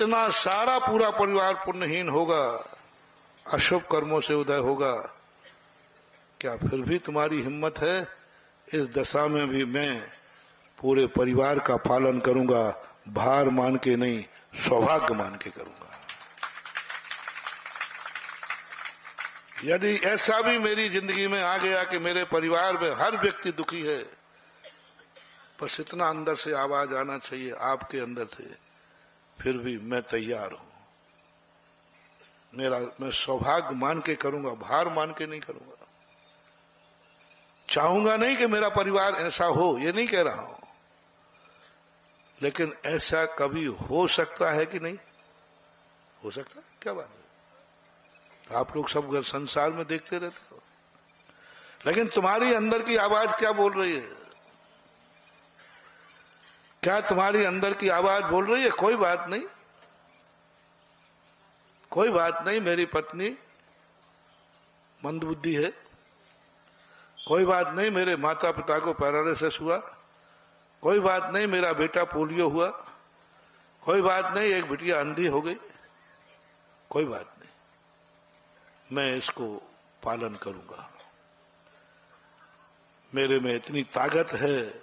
इतना सारा पूरा परिवार पुण्यहीन होगा, अशुभ कर्मों से उदय होगा, क्या फिर भी तुम्हारी हिम्मत है? इस दशा में भी मैं पूरे परिवार का पालन करूंगा, भार मान के नहीं, सौभाग्य मान के करूंगा। यदि ऐसा भी मेरी जिंदगी में आ गया कि मेरे परिवार में हर व्यक्ति दुखी है, बस इतना अंदर से आवाज आना चाहिए आपके अंदर से, फिर भी मैं तैयार हूं, मैं सौभाग्य मान के करूंगा, भार मान के नहीं करूंगा। चाहूंगा नहीं कि मेरा परिवार ऐसा हो, ये नहीं कह रहा हूं, लेकिन ऐसा कभी हो सकता है कि नहीं हो सकता है? क्या बात है? तो आप लोग सब संसार में देखते रहते हो, लेकिन तुम्हारी अंदर की आवाज क्या बोल रही है? क्या तुम्हारी अंदर की आवाज बोल रही है कोई बात नहीं, कोई बात नहीं, मेरी पत्नी मंदबुद्धि है, कोई बात नहीं, मेरे माता पिता को पैरालिसिस हुआ, कोई बात नहीं, मेरा बेटा पोलियो हुआ, कोई बात नहीं, एक बिटिया अंधी हो गई, कोई बात नहीं, मैं इसको पालन करूंगा। मेरे में इतनी ताकत है,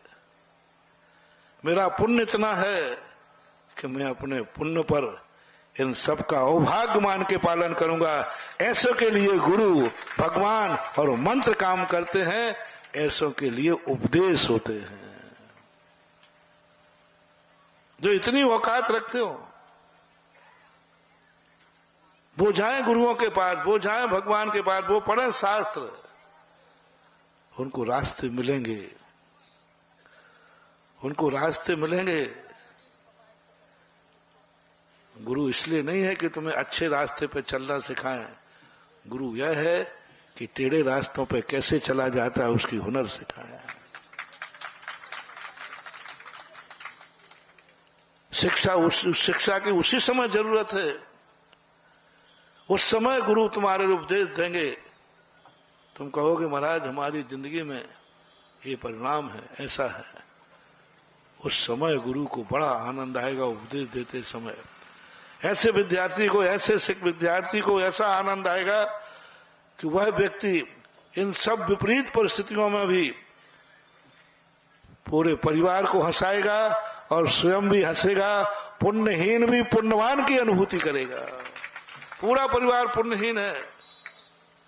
मेरा पुण्य इतना है कि मैं अपने पुण्य पर इन सब का सौभाग्य मान के पालन करूंगा। ऐसों के लिए गुरु, भगवान और मंत्र काम करते हैं, ऐसों के लिए उपदेश होते हैं। जो इतनी औकात रखते हो, वो जाए गुरुओं के पास, वो जाए भगवान के पास, वो पढ़े शास्त्र, उनको रास्ते मिलेंगे, उनको रास्ते मिलेंगे। गुरु इसलिए नहीं है कि तुम्हें अच्छे रास्ते पे चलना सिखाएं, गुरु यह है कि टेढ़े रास्तों पे कैसे चला जाता है उसकी हुनर सिखाएं। शिक्षा की उसी समय जरूरत है, उस समय गुरु तुम्हारे उपदेश देंगे, तुम कहोगे महाराज हमारी जिंदगी में ये परिणाम है, ऐसा है। उस समय गुरु को बड़ा आनंद आएगा उपदेश देते समय। ऐसे विद्यार्थी को, ऐसे विद्यार्थी को ऐसा आनंद आएगा कि वह व्यक्ति इन सब विपरीत परिस्थितियों में भी पूरे परिवार को हंसाएगा और स्वयं भी हंसेगा, पुण्यहीन भी पुण्यवान की अनुभूति करेगा। पूरा परिवार पुण्यहीन है,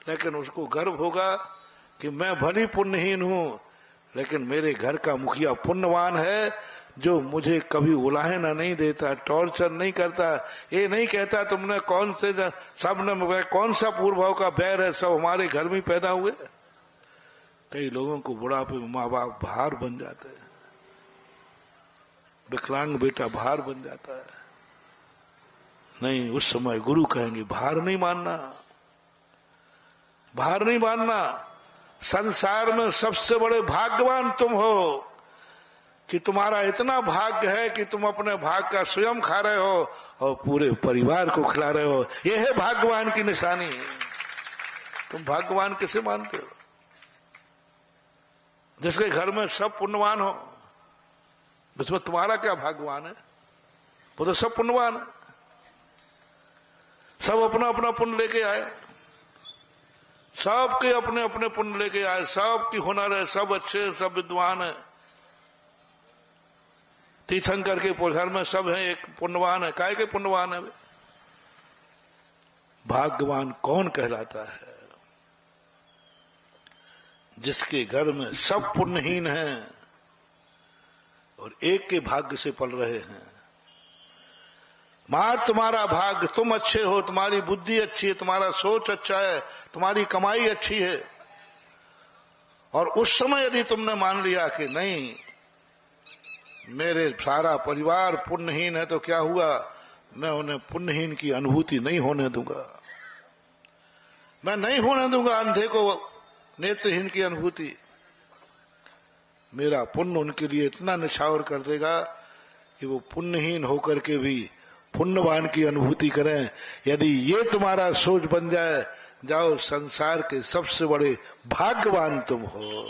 लेकिन उसको गर्व होगा कि मैं भली पुण्यहीन हूं, लेकिन मेरे घर का मुखिया पुण्यवान है, जो मुझे कभी उलाहना नहीं देता, टॉर्चर नहीं करता, ये नहीं कहता तुमने कौन से, सब ने कौन सा पूर्व भाव का बैर है, सब हमारे घर में पैदा हुए। कई लोगों को बुढ़ापे में माँ बाप भार बन जाते हैं, विकलांग बेटा भार बन जाता है। नहीं, उस समय गुरु कहेंगे भार नहीं मानना, भार नहीं मानना। संसार में सबसे बड़े भाग्यवान तुम हो कि तुम्हारा इतना भाग्य है कि तुम अपने भाग का स्वयं खा रहे हो और पूरे परिवार को खिला रहे हो। यह है भाग्यवान की निशानी। तुम भाग्यवान किसे मानते हो? जिसके घर में सब पुण्यवान हो, उसमें तुम्हारा क्या भाग्यवान है? वो तो सब पुण्यवान है, सब अपना अपना पुण्य लेके आए, सबके अपने अपने पुण्य लेके आए, सबकी हुनर है, सब अच्छे, सब विद्वान है। तीर्थंकर के घर में सब है, एक पुण्यवान है। काय के पुण्यवान है? भाग्यवान कौन कहलाता है? जिसके घर में सब पुण्यहीन हैं और एक के भाग्य से पल रहे हैं। मां तुम्हारा भाग्य, तुम अच्छे हो, तुम्हारी बुद्धि अच्छी है, तुम्हारा सोच अच्छा है, तुम्हारी कमाई अच्छी है, और उस समय यदि तुमने मान लिया कि नहीं मेरे सारा परिवार पुण्यहीन है, तो क्या हुआ? मैं उन्हें पुण्यहीन की अनुभूति नहीं होने दूंगा, मैं नहीं होने दूंगा अंधे को नेत्रहीन की अनुभूति। मेरा पुण्य उनके लिए इतना निछावर कर देगा कि वो पुण्यहीन होकर के भी पुण्यवान की अनुभूति करें। यदि ये तुम्हारा सोच बन जाए, जाओ संसार के सबसे बड़े भाग्यवान तुम हो।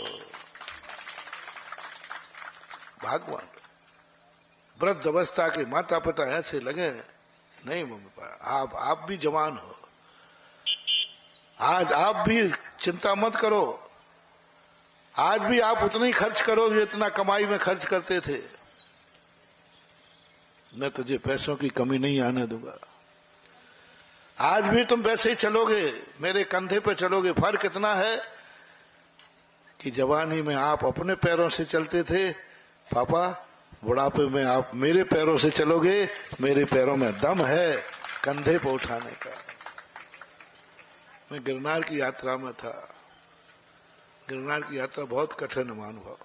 भाग्यवान। वृद्ध अवस्था के माता पिता ऐसे लगे नहीं मम्मी पापा, आप भी जवान हो, आज आप भी चिंता मत करो, आज भी आप उतना ही खर्च करो जितना कमाई में खर्च करते थे। मैं तुझे पैसों की कमी नहीं आने दूंगा। आज भी तुम वैसे ही चलोगे, मेरे कंधे पे चलोगे। फर्क इतना है कि जवानी में आप अपने पैरों से चलते थे पापा, बुढ़ापे में आप मेरे पैरों से चलोगे। मेरे पैरों में दम है कंधे पर उठाने का। मैं गिरनार की यात्रा में था। गिरनार की यात्रा बहुत कठिन अनुभव,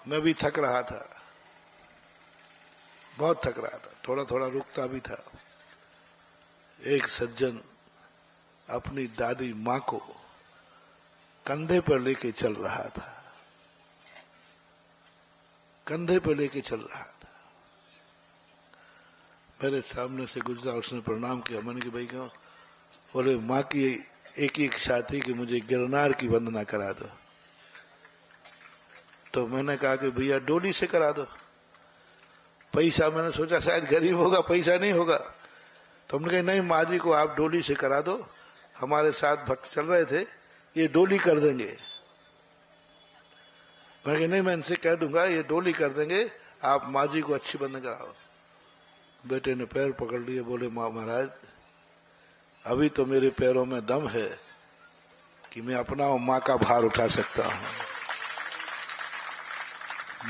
मैं भी थक रहा था, बहुत थक रहा था, थोड़ा थोड़ा रुकता भी था। एक सज्जन अपनी दादी मां को कंधे पर लेके चल रहा था, कंधे पर लेके चल रहा था। मेरे सामने से गुजरा, उसने प्रणाम किया। मैंने कि भाई क्यों? बोले मां की एक इच्छा थी कि मुझे गिरनार की वंदना करा दो। तो मैंने कहा कि भैया डोली से करा दो। पैसा, मैंने सोचा शायद गरीब होगा, पैसा नहीं होगा। तो हमने कहा नहीं माँ जी को आप डोली से करा दो, हमारे साथ भक्त चल रहे थे, ये डोली कर देंगे। मैंने कहा नहीं, मैं इनसे कह दूंगा ये डोली कर देंगे, आप माँ जी को अच्छी बंद कराओ। बेटे ने पैर पकड़ लिए, बोले महाराज अभी तो मेरे पैरों में दम है कि मैं अपना और माँ का भार उठा सकता हूं।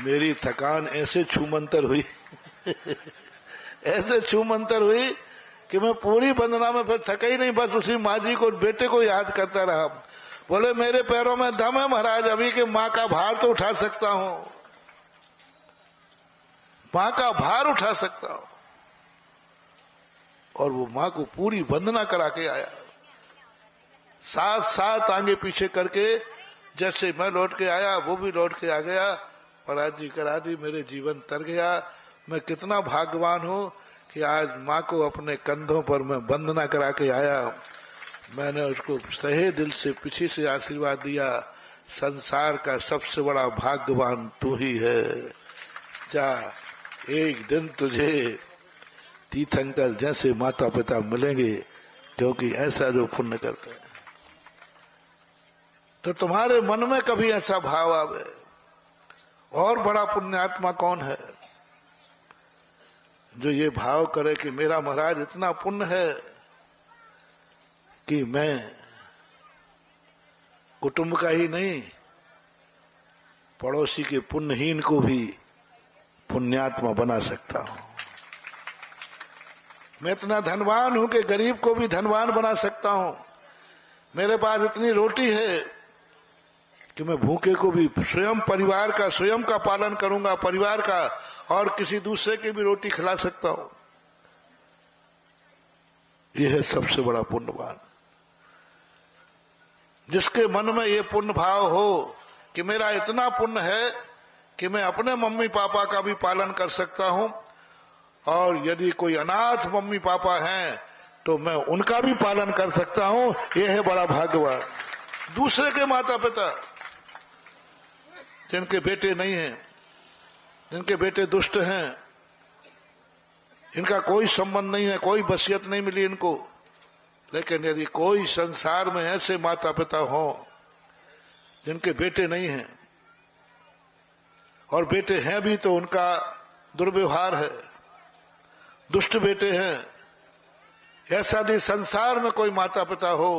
मेरी थकान ऐसे छूमंतर हुई ऐसे छूमंतर हुई कि मैं पूरी वंदना में फिर थका ही नहीं, बस उसी माँ जी को, बेटे को याद करता रहा। बोले मेरे पैरों में दम है महाराज, अभी के माँ का भार तो उठा सकता हूं, माँ का भार उठा सकता हूं। और वो माँ को पूरी वंदना करा के आया, साथ साथ आगे पीछे करके। जैसे मैं लौट के आया वो भी लौट के आ गया। महाराज जी करा दी, मेरे जीवन तर गया। मैं कितना भाग्यवान हूं कि आज माँ को अपने कंधों पर मैं वंदना करा के आया। मैंने उसको सहे दिल से पीछे से आशीर्वाद दिया, संसार का सबसे बड़ा भाग्यवान तू ही है। जा, एक दिन तुझे तीर्थंकर जैसे माता पिता मिलेंगे, क्योंकि ऐसा जो पुण्य करते हैं। तो तुम्हारे मन में कभी ऐसा भाव आवे, और बड़ा पुण्यात्मा कौन है जो ये भाव करे कि मेरा महाराज इतना पुण्य है कि मैं कुटुंब का ही नहीं, पड़ोसी के पुण्यहीन को भी पुण्यात्मा बना सकता हूं। मैं इतना धनवान हूं कि गरीब को भी धनवान बना सकता हूं। मेरे पास इतनी रोटी है कि मैं भूखे को भी स्वयं परिवार का, स्वयं का पालन करूंगा, परिवार का, और किसी दूसरे की भी रोटी खिला सकता हूं। यह है सबसे बड़ा पुण्यवान, जिसके मन में यह पुण्य भाव हो कि मेरा इतना पुण्य है कि मैं अपने मम्मी पापा का भी पालन कर सकता हूं, और यदि कोई अनाथ मम्मी पापा हैं तो मैं उनका भी पालन कर सकता हूं। यह है बड़ा भाग्यवान। दूसरे के माता पिता जिनके बेटे नहीं हैं, जिनके बेटे दुष्ट हैं, इनका कोई संबंध नहीं है, कोई वसीयत नहीं मिली इनको, लेकिन यदि कोई संसार में ऐसे माता पिता हो जिनके बेटे नहीं हैं, और बेटे हैं भी तो उनका दुर्व्यवहार है, दुष्ट बेटे हैं, ऐसा यदि संसार में कोई माता पिता हो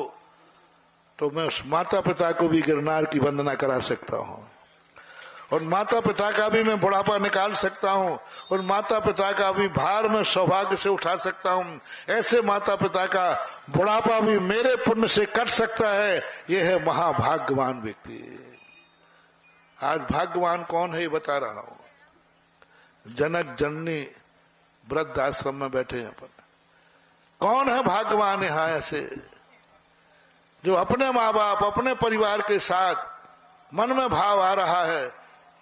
तो मैं उस माता पिता को भी गिरनार की वंदना करा सकता हूं, और माता पिता का भी मैं बुढ़ापा निकाल सकता हूं, और माता पिता का भी भार मैं सौभाग्य से उठा सकता हूं। ऐसे माता पिता का बुढ़ापा भी मेरे पुण्य से कट सकता है। यह है महाभाग्यवान व्यक्ति। आज भाग्यवान कौन है ये बता रहा हूं। जनक जननी वृद्ध आश्रम में बैठे हैं, पर कौन है भाग्यवान यहां ऐसे जो अपने माँ बाप, अपने परिवार के साथ मन में भाव आ रहा है,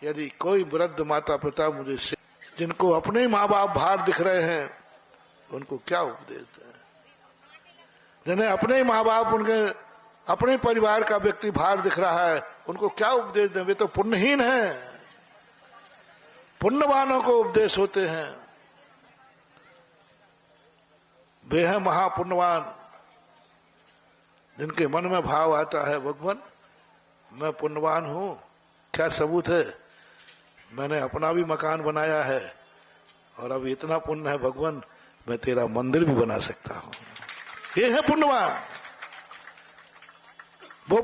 यदि कोई वृद्ध माता पिता मुझे से, जिनको अपने माँ बाप भार दिख रहे हैं, उनको क्या उपदेश दें? जिन्हें अपने माँ बाप, उनके अपने परिवार का व्यक्ति भार दिख रहा है, उनको क्या उपदेश दें? वे तो पुण्यहीन हैं। पुण्यवानों को उपदेश होते हैं। वे हैं महापुण्यवान, जिनके मन में भाव आता है भगवान मैं पुण्यवान हूं। क्या सबूत है? मैंने अपना भी मकान बनाया है और अब इतना पुण्य है भगवान मैं तेरा मंदिर भी बना सकता हूं। ये है पुण्यवान। वो